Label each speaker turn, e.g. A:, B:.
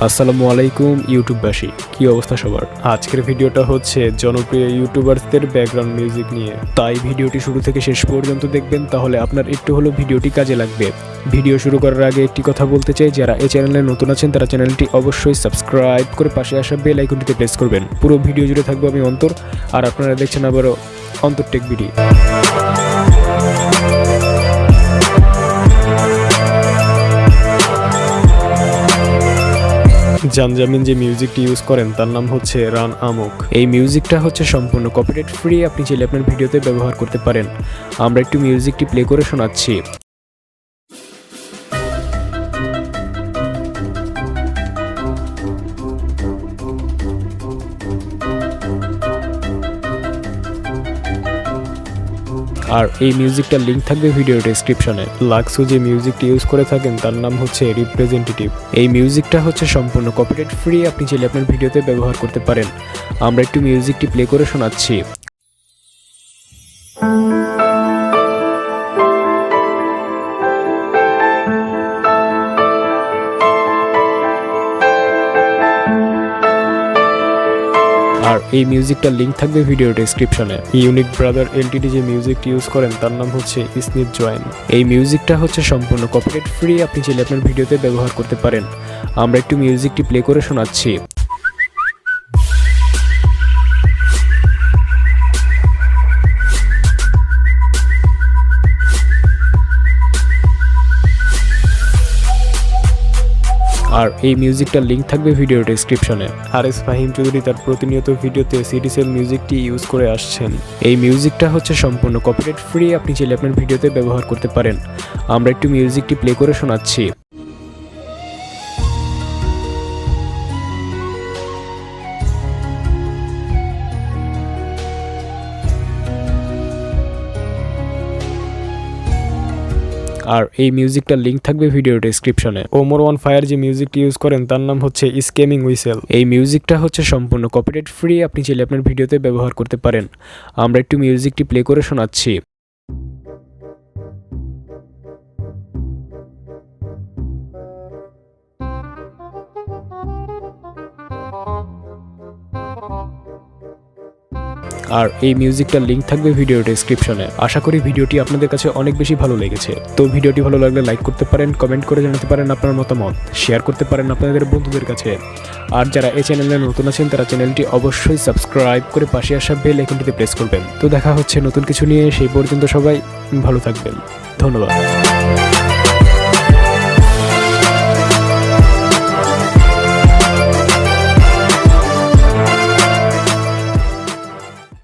A: আসসালামু আলাইকুম ইউটিউববাসী, কি অবস্থা সবার। আজকের ভিডিওটা হচ্ছে জনপ্রিয় ইউটিউবারদের ব্যাকগ্রাউন্ড মিউজিক নিয়ে, তাই ভিডিওটি শুরু থেকে শেষ পর্যন্ত দেখবেন, তাহলে আপনার একটু হলেও ভিডিওটি কাজে লাগবে। ভিডিও শুরু করার আগে একটি কথা বলতে চাই, যারা এই চ্যানেলে নতুন আছেন তারা চ্যানেলটি অবশ্যই সাবস্ক্রাইব করে পাশে আসা বেল আইকনটিতে প্রেস করবেন। পুরো ভিডিও জুড়ে থাকবো আমি অন্তর, আর আপনারা দেখছেন আবারও অন্তর টেক ভিডিও। জামজামিন যে মিউজিকটি ইউজ করেন তার নাম হচ্ছে রান আমুক। এই মিউজিকটা হচ্ছে সম্পূর্ণ কপিরাইট ফ্রি, আপনি চাইলে আপনার ভিডিওতে ব্যবহার করতে পারেন। আমরা একটু মিউজিকটি প্লে করে শোনাচ্ছি। আর এই মিউজিকটার লিঙ্ক থাকবে ভিডিও ডেসক্রিপশনে। লাক্সো যে মিউজিকটি ইউজ করে থাকেন তার নাম হচ্ছে রিপ্রেজেন্টেটিভ। এই মিউজিকটা হচ্ছে সম্পূর্ণ কপিরাইট ফ্রি, আপনি চাইলে আপনার ভিডিওতে ব্যবহার করতে পারেন। আমরা একটু মিউজিকটি প্লে করে শোনাচ্ছি। আর এই মিউজিকটার লিঙ্ক থাকবে ভিডিও ডেসক্রিপশনে। ইউনিক ব্রাদার এলটিডি যে মিউজিকটি ইউজ করেন তার নাম হচ্ছে স্নিপ জয়েন। এই মিউজিকটা হচ্ছে সম্পূর্ণ কপিরাইট ফ্রি, আপনি চাইলে আপনার ভিডিওতে ব্যবহার করতে পারেন। আমরা একটু মিউজিকটি প্লে করে শোনাচ্ছি। আর এই মিউজিকটার লিঙ্ক থাকবে ভিডিও ডেসক্রিপশনে। আরএস ফাহিম চৌধুরী তার প্রতিনিয়ত ভিডিওতে সিডিসেল মিউজিকটি ইউজ করে আসছেন। এই মিউজিকটা হচ্ছে সম্পূর্ণ কপিরাইট ফ্রি, আপনি চাইলে আপনার ভিডিওতে ব্যবহার করতে পারেন। আমরা একটু মিউজিকটি প্লে করে শোনাচ্ছি। আর এই মিউজিকটার লিঙ্ক থাকবে ভিডিও ডেসক্রিপশনে। ওমর ওয়ান ফায়ার যে মিউজিকটি ইউজ করেন তার নাম হচ্ছে স্কেমিং হুইসেল। এই মিউজিকটা হচ্ছে সম্পূর্ণ কপিরাইট ফ্রি, আপনি চাইলে আপনার ভিডিওতে ব্যবহার করতে পারেন। আমরা একটু মিউজিকটি প্লে করে শোনাচ্ছি। আর এই মিউজিকটার লিঙ্ক থাকবে ভিডিও ডেসক্রিপশনে। আশা করি ভিডিওটি আপনাদের কাছে অনেক বেশি ভালো লেগেছে। তো ভিডিওটি ভালো লাগলে লাইক করতে পারেন, কমেন্ট করে জানাতে পারেন আপনার মতামত, শেয়ার করতে পারেন আপনাদের বন্ধুদের কাছে। আর যারা এই চ্যানেলে নতুন আছেন তারা চ্যানেলটি অবশ্যই সাবস্ক্রাইব করে পাশে আসা বেল আইকনটিতে প্রেস করবেন। তো দেখা হচ্ছে নতুন কিছু নিয়ে, সেই পর্যন্ত সবাই ভালো থাকবেন। ধন্যবাদ।